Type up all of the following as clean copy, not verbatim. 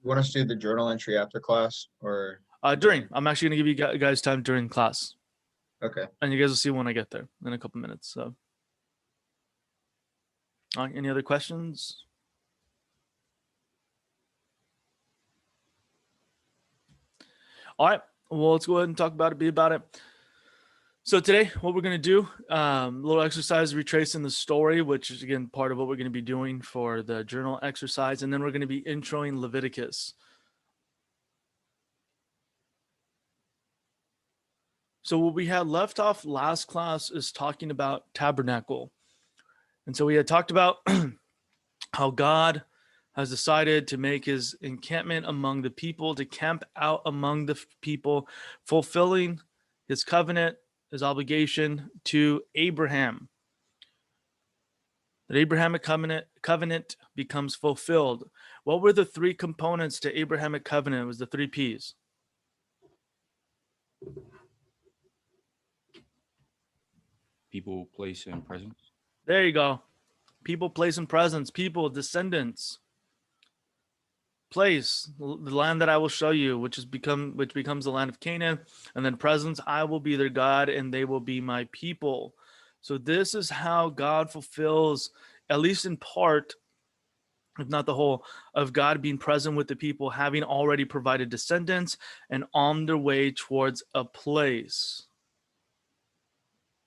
want us to do the journal entry after class or? I'm actually going to give you guys time during class. Okay. And you guys will see when I get there in a couple minutes. So, any other questions? All right. Well, let's go ahead and talk about it, be about it. So today, what we're going to do, a little exercise retracing the story, which is, again, part of what we're going to be doing for the journal exercise. And then we're going to be introing Leviticus. So what we had left off last class is talking about tabernacle. And so we had talked about how God has decided to make his encampment among the people, to camp out among the people, fulfilling his covenant, his obligation to Abraham. The Abrahamic covenant becomes fulfilled. What were the three components to Abrahamic covenant? It was the 3 P's. People, place, and presence. There you go. People, place, and presence. People, descendants. Place, the land that I will show you, which becomes the land of Canaan, and then presence, I will be their God, and they will be my people. So this is how God fulfills, at least in part, if not the whole, of God being present with the people, having already provided descendants and on their way towards a place.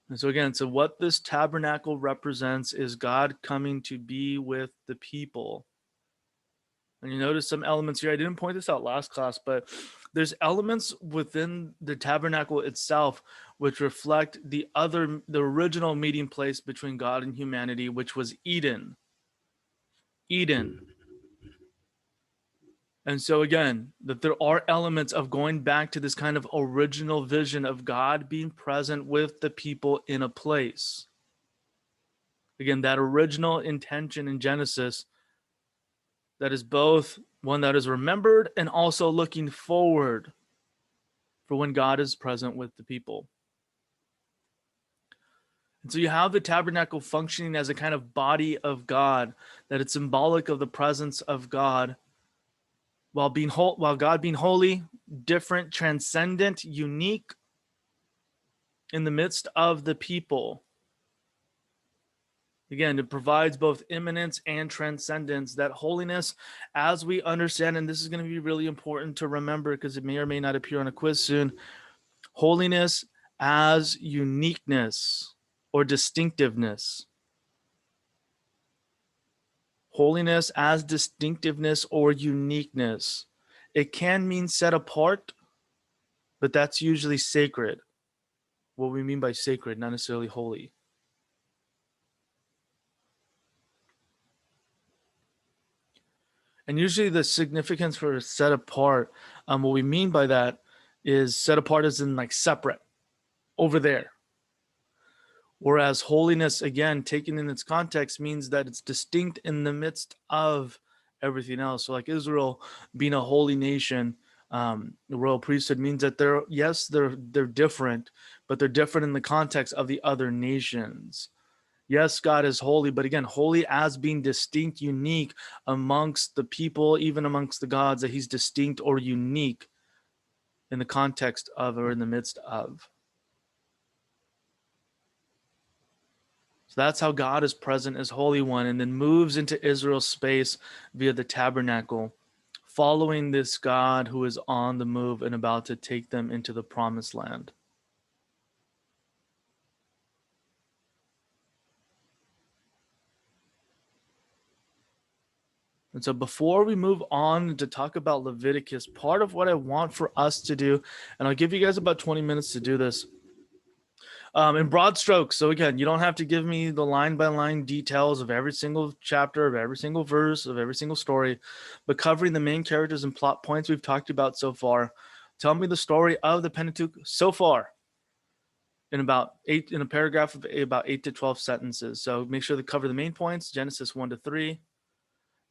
And so again, so what this tabernacle represents is God coming to be with the people. And you notice some elements here. I didn't point this out last class, but there's elements within the tabernacle itself which reflect the original meeting place between God and humanity, which was Eden. Eden. And so again, that there are elements of going back to this kind of original vision of God being present with the people in a place. Again, that original intention in Genesis that is both one that is remembered and also looking forward for when God is present with the people. And so you have the tabernacle functioning as a kind of body of God, that it's symbolic of the presence of God, while God being holy, different, transcendent, unique in the midst of the people. Again, it provides both immanence and transcendence, that holiness, as we understand, and this is going to be really important to remember because it may or may not appear on a quiz soon, holiness as uniqueness or distinctiveness. Holiness as distinctiveness or uniqueness. It can mean set apart, but that's usually sacred. What we mean by sacred, not necessarily holy. And usually the significance for set apart, what we mean by that is set apart as in like separate, over there. Whereas holiness, again, taken in its context, means that it's distinct in the midst of everything else. So like Israel being a holy nation, the royal priesthood means that they're different, but they're different in the context of the other nations. Yes, God is holy, but again, holy as being distinct, unique amongst the people, even amongst the gods, that he's distinct or unique in the context of or in the midst of. So that's how God is present as Holy One, and then moves into Israel's space via the tabernacle, following this God who is on the move and about to take them into the promised land. And so before we move on to talk about Leviticus, part of what I want for us to do, and I'll give you guys about 20 minutes to do this, in broad strokes. So again, you don't have to give me the line-by-line details of every single chapter, of every single verse, of every single story, but covering the main characters and plot points we've talked about so far. Tell me the story of the Pentateuch so far in a paragraph of about 8 to 12 sentences. So make sure to cover the main points, Genesis 1 to 3,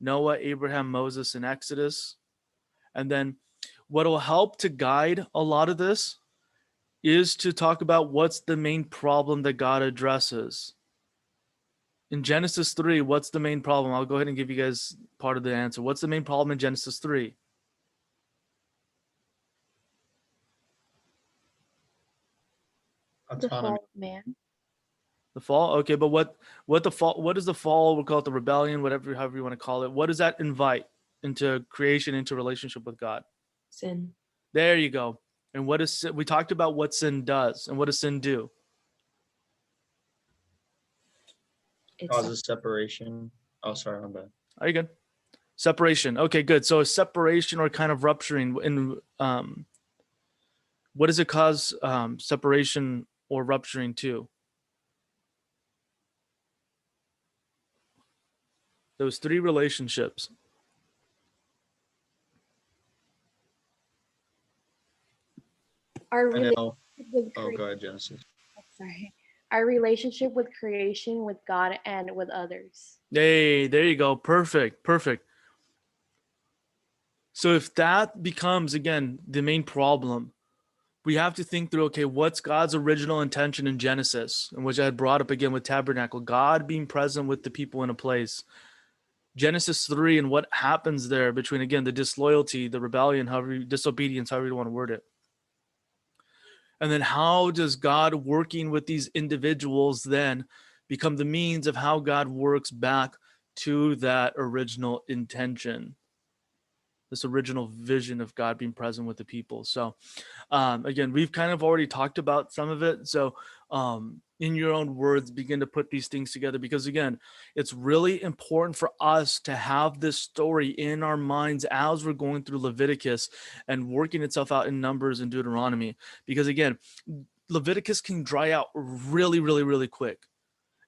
Noah, Abraham, Moses, and Exodus. And then what will help to guide a lot of this is to talk about what's the main problem that God addresses. In Genesis 3, what's the main problem? I'll go ahead and give you guys part of the answer. What's the main problem in Genesis 3? The Autonomy. fall of man. The fall. Okay, but what the fall? What is the fall? We'll call it the rebellion, whatever, however you want to call it. What does that invite into creation, into relationship with God? Sin. There you go. And what is sin? We talked about what sin does, and what does sin do? It's Causes separation. Oh, sorry, my bad. Are you good? Separation. Okay, good. So a separation or kind of rupturing. In what does it cause separation or rupturing to? Those three relationships. our I relationship know. with Oh, go ahead, Genesis. sorry. Our relationship with creation, with God, and with others. Hey, there you go. Perfect. Perfect. So if that becomes, again, the main problem, we have to think through, okay, what's God's original intention in Genesis, and which I had brought up again with tabernacle, God being present with the people in a place. Genesis 3 and what happens there between, again, the disloyalty, the rebellion, disobedience, however you want to word it. And then how does God working with these individuals then become the means of how God works back to that original intention, this original vision of God being present with the people? So again, we've kind of already talked about some of it. So in your own words, begin to put these things together, because again, it's really important for us to have this story in our minds as we're going through Leviticus and working itself out in Numbers and Deuteronomy. Because again, Leviticus can dry out really, really, really quick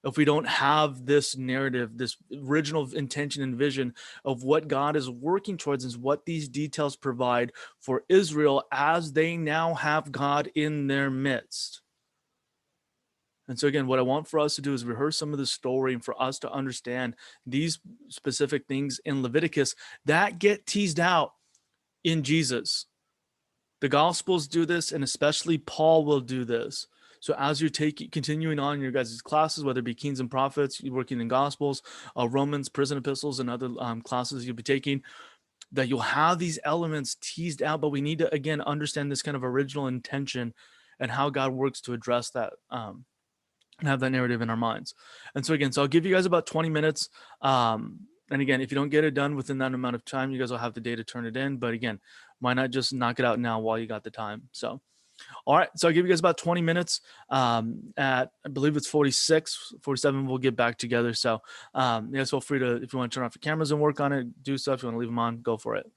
if we don't have this narrative, this original intention and vision of what God is working towards, is what these details provide for Israel as they now have God in their midst. And so again, what I want for us to do is rehearse some of the story and for us to understand these specific things in Leviticus that get teased out in Jesus. The Gospels do this, and especially Paul will do this. So as you're continuing on your guys' classes, whether it be Kings and Prophets, you're working in Gospels, Romans, prison epistles, and other classes you'll be taking, that you'll have these elements teased out, but we need to, again, understand this kind of original intention and how God works to address that and have that narrative in our minds. And so again, so I'll give you guys about 20 minutes. And again, if you don't get it done within that amount of time, you guys will have the day to turn it in. But again, why not just knock it out now while you got the time? So, all right. So I'll give you guys about 20 minutes at, I believe it's 46, 47, we'll get back together. So yeah, so feel free to, if you want to turn off your cameras and work on it, do stuff. If you want to leave them on, go for it.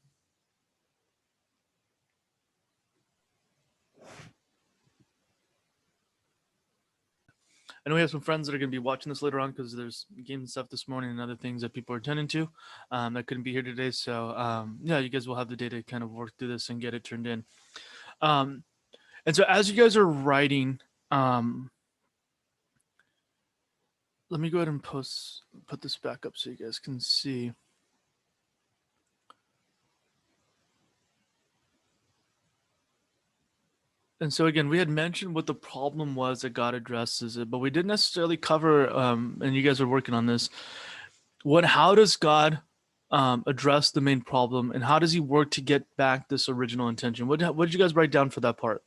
I know we have some friends that are going to be watching this later on because there's games and stuff this morning and other things that people are attending to that couldn't be here today. So yeah, you guys will have the day to kind of work through this and get it turned in. And so as you guys are writing, let me go ahead and put this back up so you guys can see. And so again, we had mentioned what the problem was that God addresses it, but we didn't necessarily cover, and you guys are working on this, how does God address the main problem, and how does he work to get back this original intention? What did you guys write down for that part?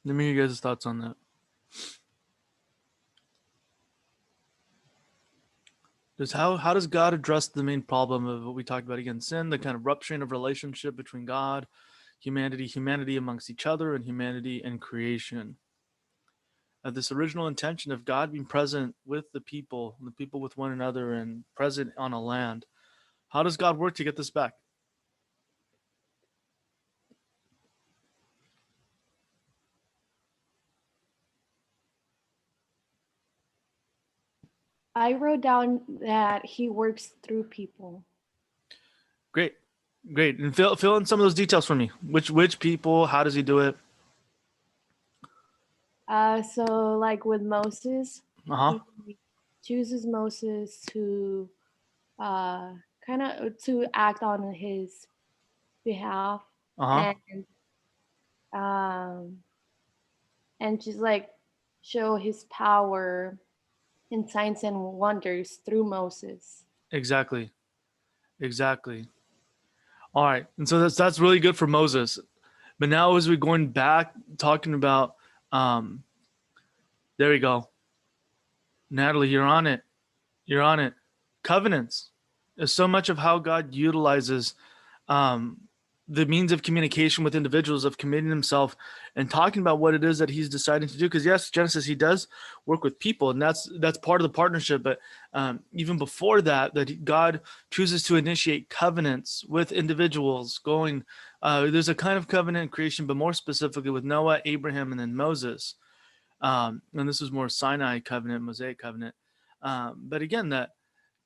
Let me hear you guys' thoughts on that. How does God address the main problem of what we talked about again? Sin, the kind of rupturing of relationship between God, humanity amongst each other, and humanity and creation. This original intention of God being present with the people with one another, and present on a land. How does God work to get this back? I wrote down that he works through people. Great. And fill in some of those details for me. Which people? How does he do it? So like with Moses, Uh-huh. he chooses Moses to kind of to act on his behalf, Uh-huh. and just like show his power in signs and wonders through Moses. Exactly. Exactly. All right. And so that's really good for Moses. But now as we're going back talking about there we go. Natalie, you're on it. You're on it. Covenants is so much of how God utilizes um, the means of communication with individuals, of committing himself and talking about what it is that he's deciding to do. Because yes, Genesis, he does work with people, and that's part of the partnership. But even before that, God chooses to initiate covenants with individuals. There's a kind of covenant in creation, but more specifically with Noah, Abraham, and then Moses. And this is more Sinai covenant, Mosaic covenant. But again, that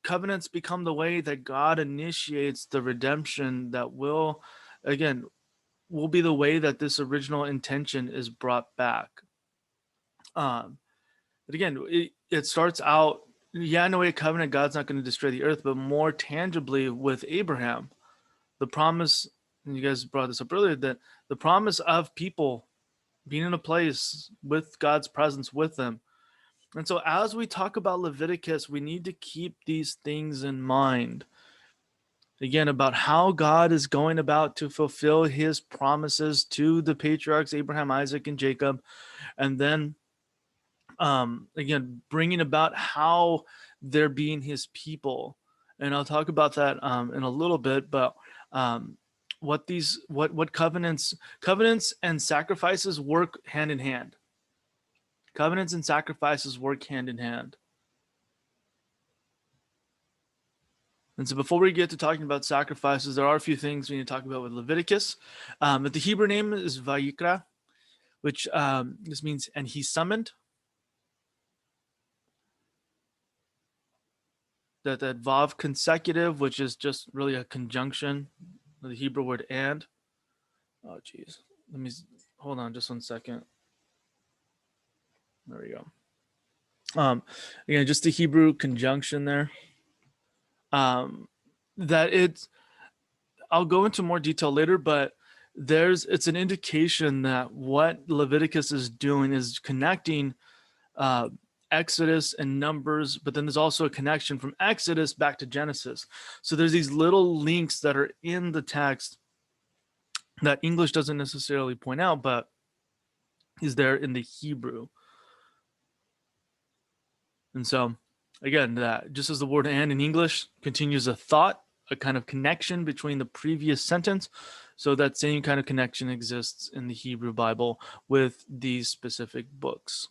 covenants become the way that God initiates the redemption that will be the way that this original intention is brought back. But again, it starts out, no way a covenant, God's not going to destroy the earth, but more tangibly with Abraham, the promise, and you guys brought this up earlier, that the promise of people being in a place with God's presence with them. And so as we talk about Leviticus, we need to keep these things in mind. Again, about how God is going about to fulfill his promises to the patriarchs, Abraham, Isaac, and Jacob. And then, again, bringing about how they're being his people. And I'll talk about that in a little bit, but what covenants and sacrifices work hand in hand. Covenants and sacrifices work hand in hand. And so before we get to talking about sacrifices, there are a few things we need to talk about with Leviticus. But the Hebrew name is Vayikra, which this means, and he summoned. That Vav consecutive, which is just really a conjunction of the Hebrew word and. Oh, geez. Hold on just 1 second. There we go. Again, just the Hebrew conjunction there. I'll go into more detail later, but it's an indication that what Leviticus is doing is connecting Exodus and Numbers, but then there's also a connection from Exodus back to Genesis. So there's these little links that are in the text that English doesn't necessarily point out, but is there in the Hebrew. And so again, that just as the word and in English continues a thought, a kind of connection between the previous sentence, so that same kind of connection exists in the Hebrew Bible with these specific books.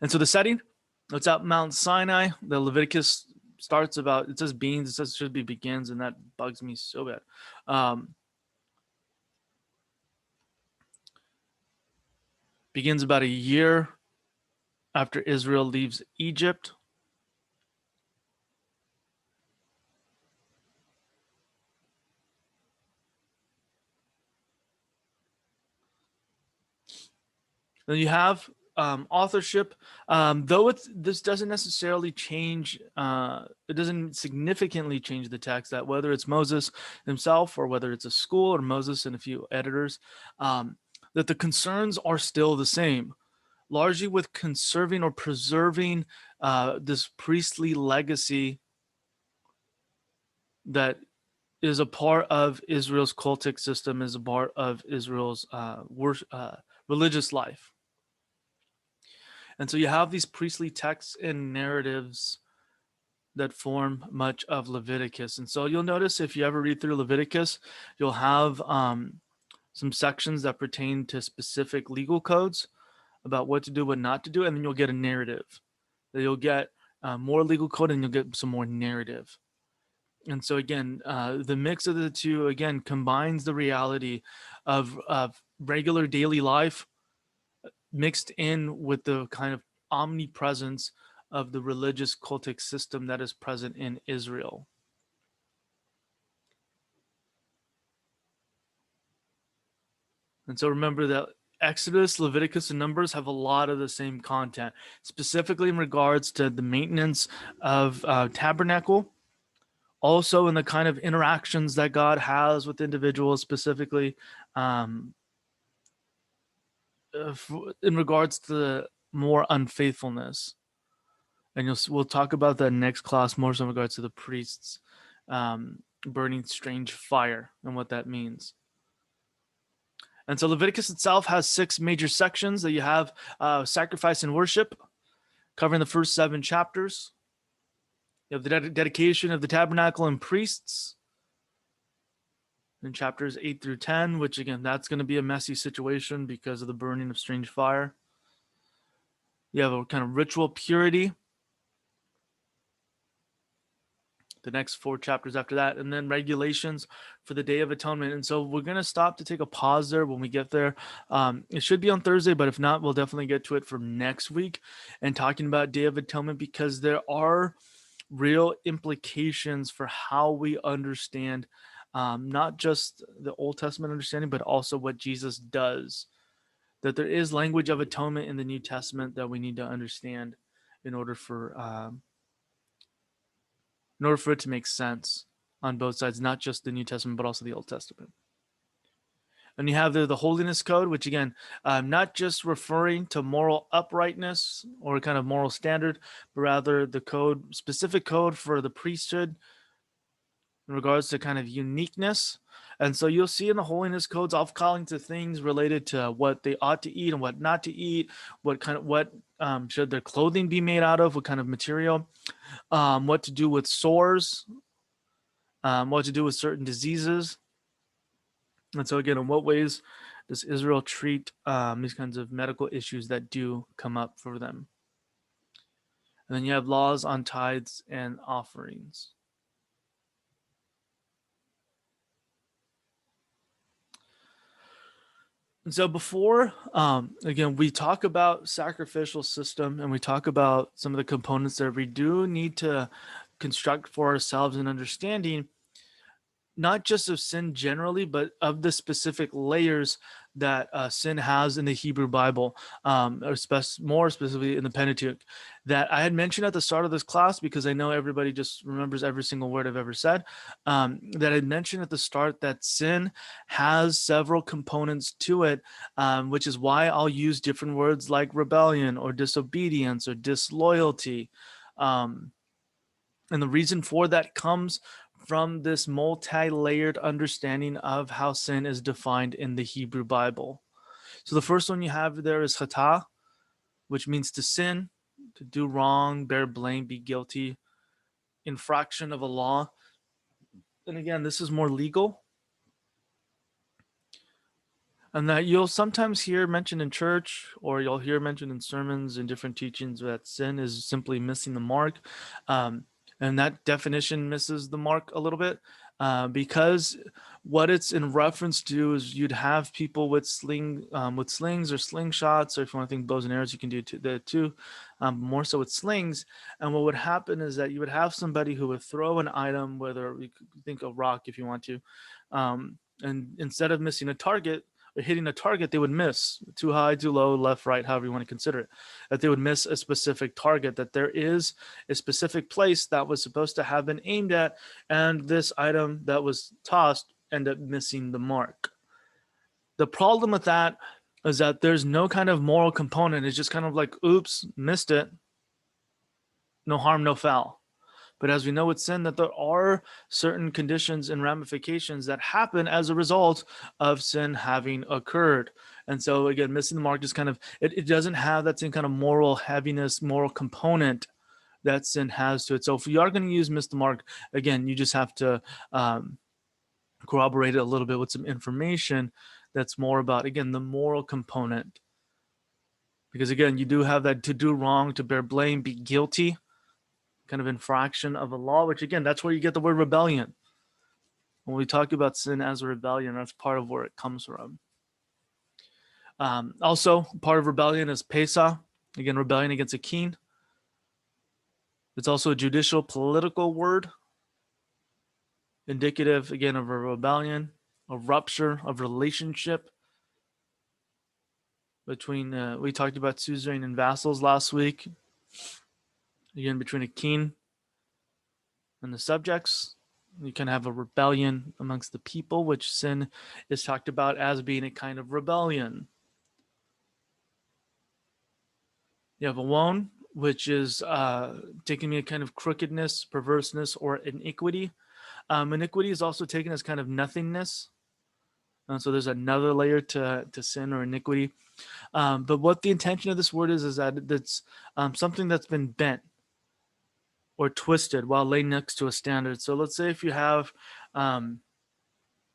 And so the setting, it's at Mount Sinai. The Leviticus starts about, it says beans, it says it should be begins, and that bugs me so bad. Begins about a year after Israel leaves Egypt. Then you have authorship, though this doesn't necessarily change, it doesn't significantly change the text, that whether it's Moses himself or whether it's a school or Moses and a few editors, that the concerns are still the same, largely with conserving or preserving this priestly legacy that is a part of Israel's cultic system, is a part of Israel's religious life. And so you have these priestly texts and narratives that form much of Leviticus. And so you'll notice if you ever read through Leviticus, you'll have some sections that pertain to specific legal codes about what to do, what not to do, and then you'll get a narrative. You'll get more legal code and you'll get some more narrative. And so again, the mix of the two, again, combines the reality of regular daily life mixed in with the kind of omnipresence of the religious cultic system that is present in Israel. And so remember that Exodus, Leviticus, and Numbers have a lot of the same content, specifically in regards to the maintenance of tabernacle, also in the kind of interactions that God has with individuals, specifically in regards to more unfaithfulness. And we'll talk about that next class more so in regards to the priests, burning strange fire and what that means. And so Leviticus itself has 6 major sections that you have sacrifice and worship, covering the first 7 chapters. You have the dedication of the tabernacle and priests in chapters 8 through 10, which again, that's going to be a messy situation because of the burning of strange fire. You have a kind of ritual purity, the next 4 chapters after that, and then regulations for the Day of Atonement. And so we're going to stop to take a pause there when we get there. It should be on Thursday, but if not, we'll definitely get to it for next week and talking about Day of Atonement, because there are real implications for how we understand not just the Old Testament understanding, but also what Jesus does. That there is language of atonement in the New Testament that we need to understand in order for it to make sense on both sides, not just the New Testament, but also the Old Testament. And you have the holiness code, which again, not just referring to moral uprightness or kind of moral standard, but rather the code, specific code for the priesthood in regards to kind of uniqueness. And so you'll see in the holiness codes off calling to things related to what they ought to eat and what not to eat, what should their clothing be made out of, what kind of material, what to do with sores, what to do with certain diseases. And so again, in what ways does Israel treat these kinds of medical issues that do come up for them? And then you have laws on tithes and offerings. And so before, again, we talk about sacrificial system and we talk about some of the components that we do need to construct for ourselves an understanding, not just of sin generally, but of the specific layers that sin has in the Hebrew Bible, or more specifically in the Pentateuch, that I had mentioned at the start of this class, because I know everybody just remembers every single word I've ever said, that I mentioned at the start that sin has several components to it, which is why I'll use different words like rebellion or disobedience or disloyalty. And the reason for that comes from this multi-layered understanding of how sin is defined in the Hebrew Bible. So the first one you have there is chata, which means to sin, to do wrong, bear blame, be guilty, infraction of a law. And again, this is more legal. And that you'll sometimes hear mentioned in church, or you'll hear mentioned in sermons and different teachings, that sin is simply missing the mark. And that definition misses the mark a little bit, because what it's in reference to is you'd have people with slings or slingshots, or if you want to think bows and arrows, you can do that too, more so with slings. And what would happen is that you would have somebody who would throw an item, whether you could think a rock if you want to, and instead of missing a target, hitting a target, they would miss too high, too low, left, right, however you want to consider it, that they would miss a specific target, that there is a specific place that was supposed to have been aimed at, and this item that was tossed ended up missing the mark. The problem with that is that there's no kind of moral component. It's just kind of like, oops, missed it. No harm, no foul. But as we know with sin, that there are certain conditions and ramifications that happen as a result of sin having occurred. And so again, missing the mark just kind of, it doesn't have that same kind of moral heaviness, moral component that sin has to it. So if you are going to use miss the mark, again, you just have to corroborate it a little bit with some information that's more about, again, the moral component. Because again, you do have that to do wrong, to bear blame, be guilty, kind of infraction of a law, which again, that's where you get the word rebellion. When we talk about sin as a rebellion, that's part of where it comes from. Also, part of rebellion is Pesa, again, rebellion against a king. It's also a judicial political word, indicative, again, of a rebellion, a rupture of relationship between, we talked about suzerain and vassals last week, again, between a king and the subjects. You can have a rebellion amongst the people, which sin is talked about as being a kind of rebellion. You have a won, which is taking me a kind of crookedness, perverseness, or iniquity. Iniquity is also taken as kind of nothingness. So there's another layer to sin or iniquity. But what the intention of this word is that it's something that's been bent or twisted while laid next to a standard. So let's say if you have,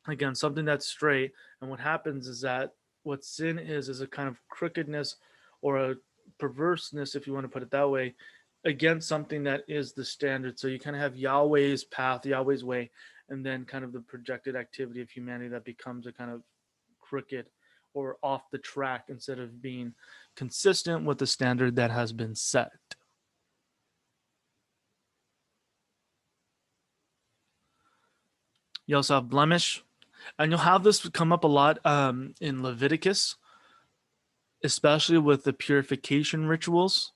again, something that's straight, and what happens is that what sin is a kind of crookedness or a perverseness, if you want to put it that way, against something that is the standard. So you kind of have Yahweh's path, Yahweh's way, and then kind of the projected activity of humanity that becomes a kind of crooked or off the track instead of being consistent with the standard that has been set. You also have blemish, and you'll have this come up a lot in Leviticus, especially with the purification rituals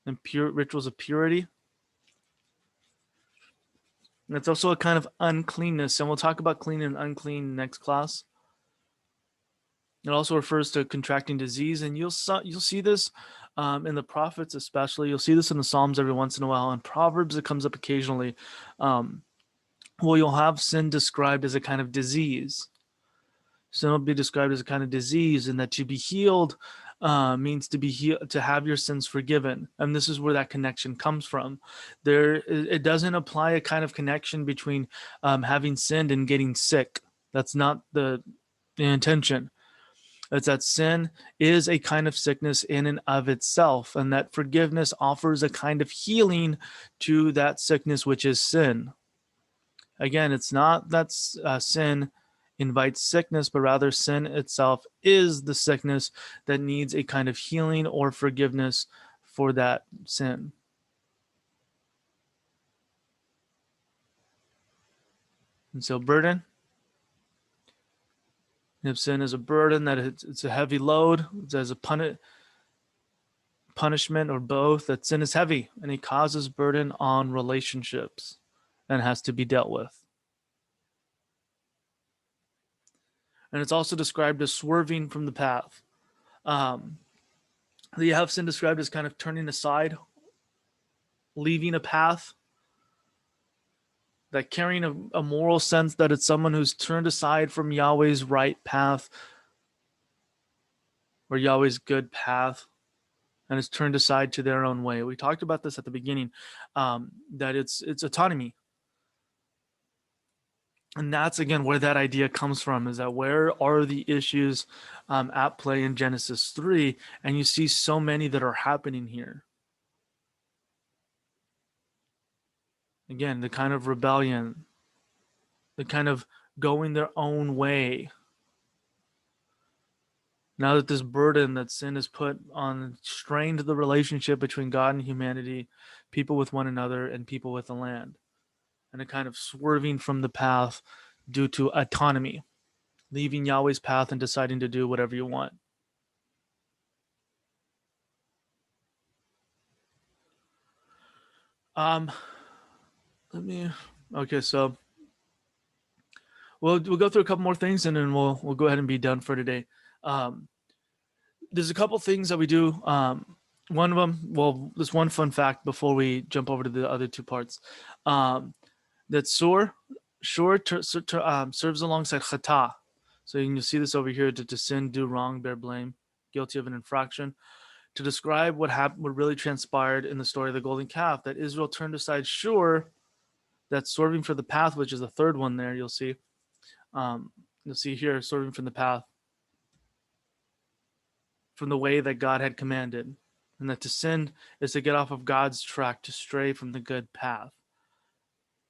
and pure rituals of purity. And it's also a kind of uncleanness, and we'll talk about clean and unclean next class. It also refers to contracting disease, and you'll see this in the prophets, especially. You'll see this in the Psalms every once in a while. In Proverbs, it comes up occasionally. Well, you'll have sin described as a kind of disease. Sin will be described as a kind of disease, and that to be healed means to be healed, to have your sins forgiven, and this is where that connection comes from. It doesn't apply a kind of connection between having sinned and getting sick. That's not the intention. It's that sin is a kind of sickness in and of itself, and that forgiveness offers a kind of healing to that sickness, which is sin. Again, it's not that sin invites sickness, but rather sin itself is the sickness that needs a kind of healing or forgiveness for that sin. And so burden. If sin is a burden, that it's a heavy load, it's as a punishment or both, that sin is heavy and it causes burden on relationships and has to be dealt with. And it's also described as swerving from the path. You have sin described as kind of turning aside, leaving a path, that carrying a moral sense that it's someone who's turned aside from Yahweh's right path or Yahweh's good path and has turned aside to their own way. We talked about this at the beginning, that it's autonomy. And that's, again, where that idea comes from, is that where are the issues at play in Genesis 3? And you see so many that are happening here. Again, the kind of rebellion, the kind of going their own way. Now that this burden that sin has put on, strained the relationship between God and humanity, people with one another, and people with the land. And a kind of swerving from the path due to autonomy, leaving Yahweh's path and deciding to do whatever you want. Okay, so we'll go through a couple more things and then we'll go ahead and be done for today. There's a couple things that we do. One of them, well, there's one fun fact before we jump over to the other two parts. That Shur serves alongside Chata. So you'll see this over here, to sin, do wrong, bear blame, guilty of an infraction. To describe what really transpired in the story of the golden calf, that Israel turned aside Shur, that's swerving for the path, which is the third one there, you'll see. You'll see here, swerving from the path, from the way that God had commanded. And that to sin is to get off of God's track, to stray from the good path.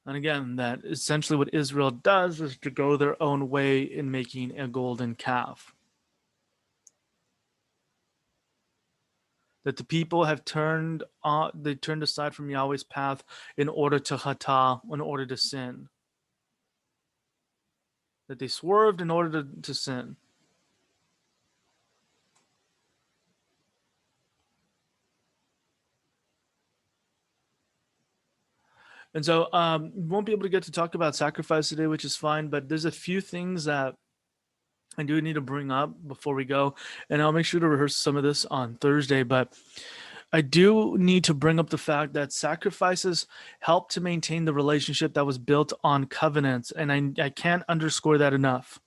And again, that essentially what Israel does is to go their own way in making a golden calf. That the people have turned aside from Yahweh's path in order to chata, in order to sin. That they swerved in order to sin. And so we won't be able to get to talk about sacrifice today, which is fine, but there's a few things that I do need to bring up before we go, and I'll make sure to rehearse some of this on Thursday. But I do need to bring up the fact that sacrifices help to maintain the relationship that was built on covenants. And I can't underscore that enough.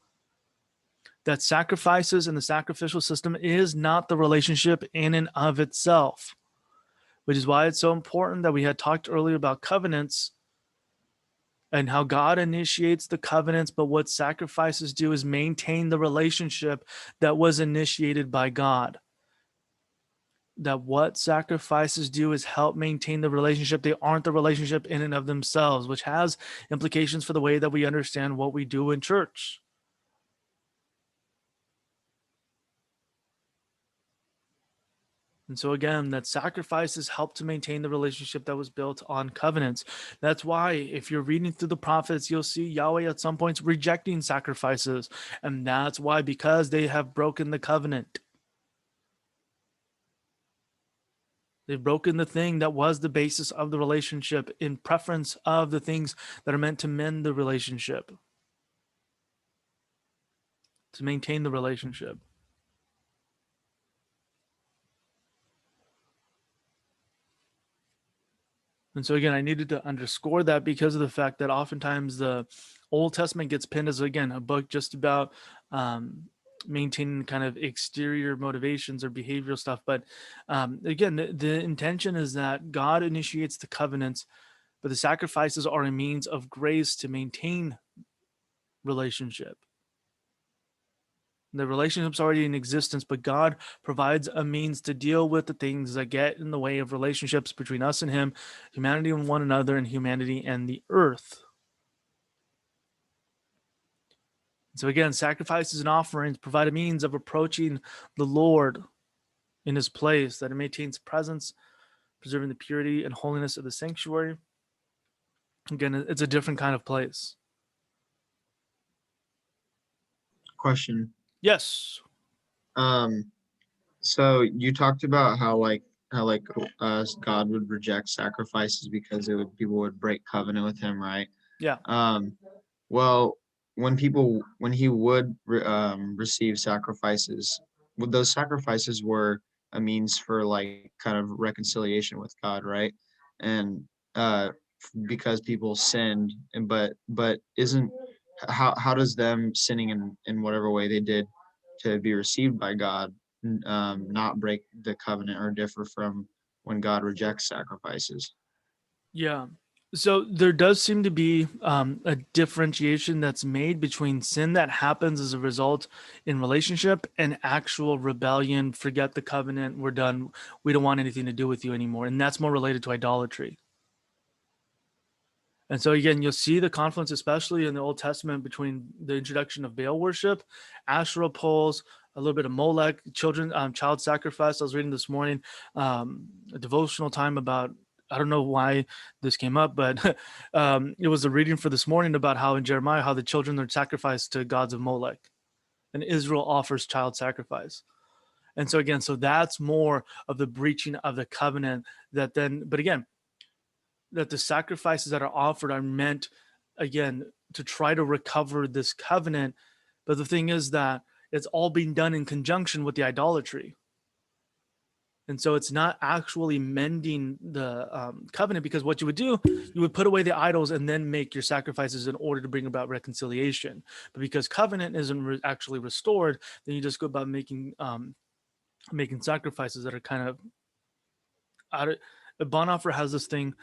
That sacrifices and the sacrificial system is not the relationship in and of itself, which is why it's so important that we had talked earlier about covenants and how God initiates the covenants, but what sacrifices do is maintain the relationship that was initiated by God. That what sacrifices do is help maintain the relationship. They aren't the relationship in and of themselves, which has implications for the way that we understand what we do in church. And so again, that sacrifices help to maintain the relationship that was built on covenants. That's why if you're reading through the prophets, you'll see Yahweh at some points rejecting sacrifices. And that's why, because they have broken the covenant. They've broken the thing that was the basis of the relationship in preference of the things that are meant to mend the relationship, to maintain the relationship. And so again, I needed to underscore that because of the fact that oftentimes the Old Testament gets pinned as, again, a book just about maintaining kind of exterior motivations or behavioral stuff. But again, the intention is that God initiates the covenants, but the sacrifices are a means of grace to maintain relationship. The relationship's already in existence, but God provides a means to deal with the things that get in the way of relationships between us and Him, humanity and one another, and humanity and the earth. So again, sacrifices and offerings provide a means of approaching the Lord in His place, that it maintains presence, preserving the purity and holiness of the sanctuary. Again, it's a different kind of place. Question. Yes. So you talked about how God would reject sacrifices because people would break covenant with him, right? Yeah. Well, when he would receive sacrifices, those sacrifices were a means for like kind of reconciliation with God, right? And because people sinned, and but isn't how does them sinning in whatever way they did to be received by God not break the covenant or differ from when God rejects sacrifices? Yeah. So there does seem to be a differentiation that's made between sin that happens as a result in relationship and actual rebellion. Forget the covenant. We're done. We don't want anything to do with you anymore. And that's more related to idolatry. And so again, you'll see the confluence, especially in the Old Testament, between the introduction of Baal worship, Asherah poles, a little bit of Molech, child sacrifice. I was reading this morning a devotional time about, I don't know why this came up, but it was a reading for this morning about how in Jeremiah, how the children are sacrificed to gods of Molech, and Israel offers child sacrifice. And so again, so that's more of the breaching of the covenant that then, but again, that the sacrifices that are offered are meant, again, to try to recover this covenant. But the thing is that it's all being done in conjunction with the idolatry. And so it's not actually mending the covenant, because what you would do, you would put away the idols and then make your sacrifices in order to bring about reconciliation. But because covenant isn't actually restored, then you just go about making sacrifices that are kind of out of. Bonhoeffer has this thing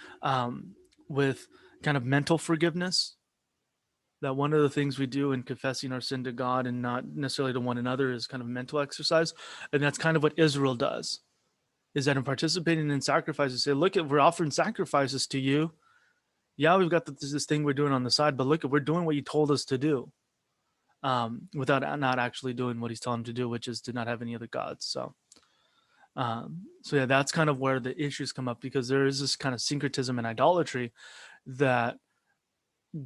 with kind of mental forgiveness, that one of the things we do in confessing our sin to God and not necessarily to one another is kind of mental exercise. And that's kind of what Israel does, is that in participating in sacrifices, say, look, we're offering sacrifices to you. Yeah, we've got this thing we're doing on the side, but look, we're doing what you told us to do, without not actually doing what he's telling them to do, which is to not have any other gods. So yeah, that's kind of where the issues come up, because there is this kind of syncretism and idolatry that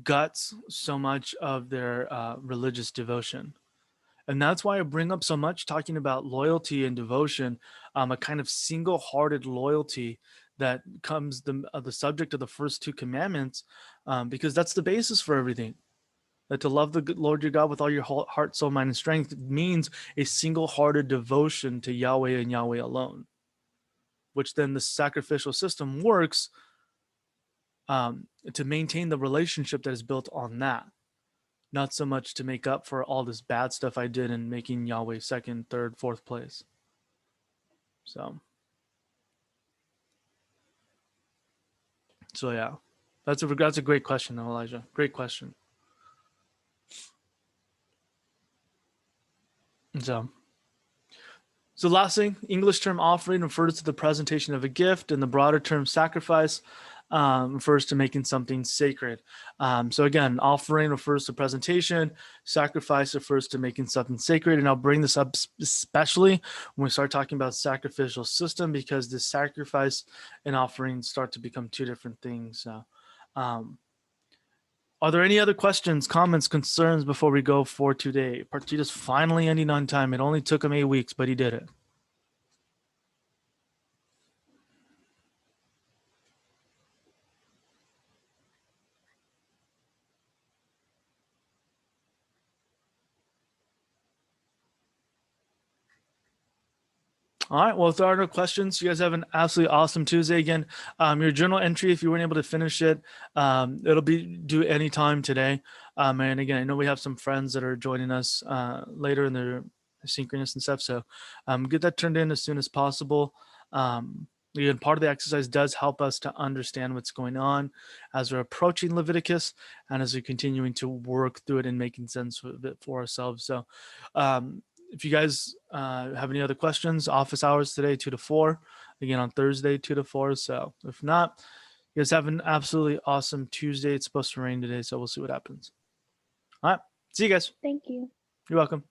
guts so much of their religious devotion. And that's why I bring up so much talking about loyalty and devotion, a kind of single-hearted loyalty that comes the subject of the first two commandments, because that's the basis for everything. That to love the Lord your God with all your heart, soul, mind, and strength means a single-hearted devotion to Yahweh and Yahweh alone. which then the sacrificial system works to maintain the relationship that is built on that, not so much to make up for all this bad stuff I did in making Yahweh second, third, fourth place. So yeah, that's a great question, though, Elijah. Great question. So last thing, English term offering refers to the presentation of a gift, and the broader term sacrifice refers to making something sacred. So again, offering refers to presentation, sacrifice refers to making something sacred. And I'll bring this up especially when we start talking about sacrificial system, because the sacrifice and offering start to become two different things. Are there any other questions, comments, concerns before we go for today? Part 2 is finally ending on time. It only took him 8 weeks, but he did it. All right. Well, if there are no questions, you guys have an absolutely awesome Tuesday. Again, your journal entry, if you weren't able to finish it, it'll be due anytime today. And again, I know we have some friends that are joining us later in their synchronous and stuff. So get that turned in as soon as possible. Again, part of the exercise does help us to understand what's going on as we're approaching Leviticus and as we're continuing to work through it and making sense of it for ourselves. So if you guys have any other questions, office hours today, 2 to 4. Again, on Thursday, 2 to 4. So if not, you guys have an absolutely awesome Tuesday. It's supposed to rain today, so we'll see what happens. All right. See you guys. Thank you. You're welcome.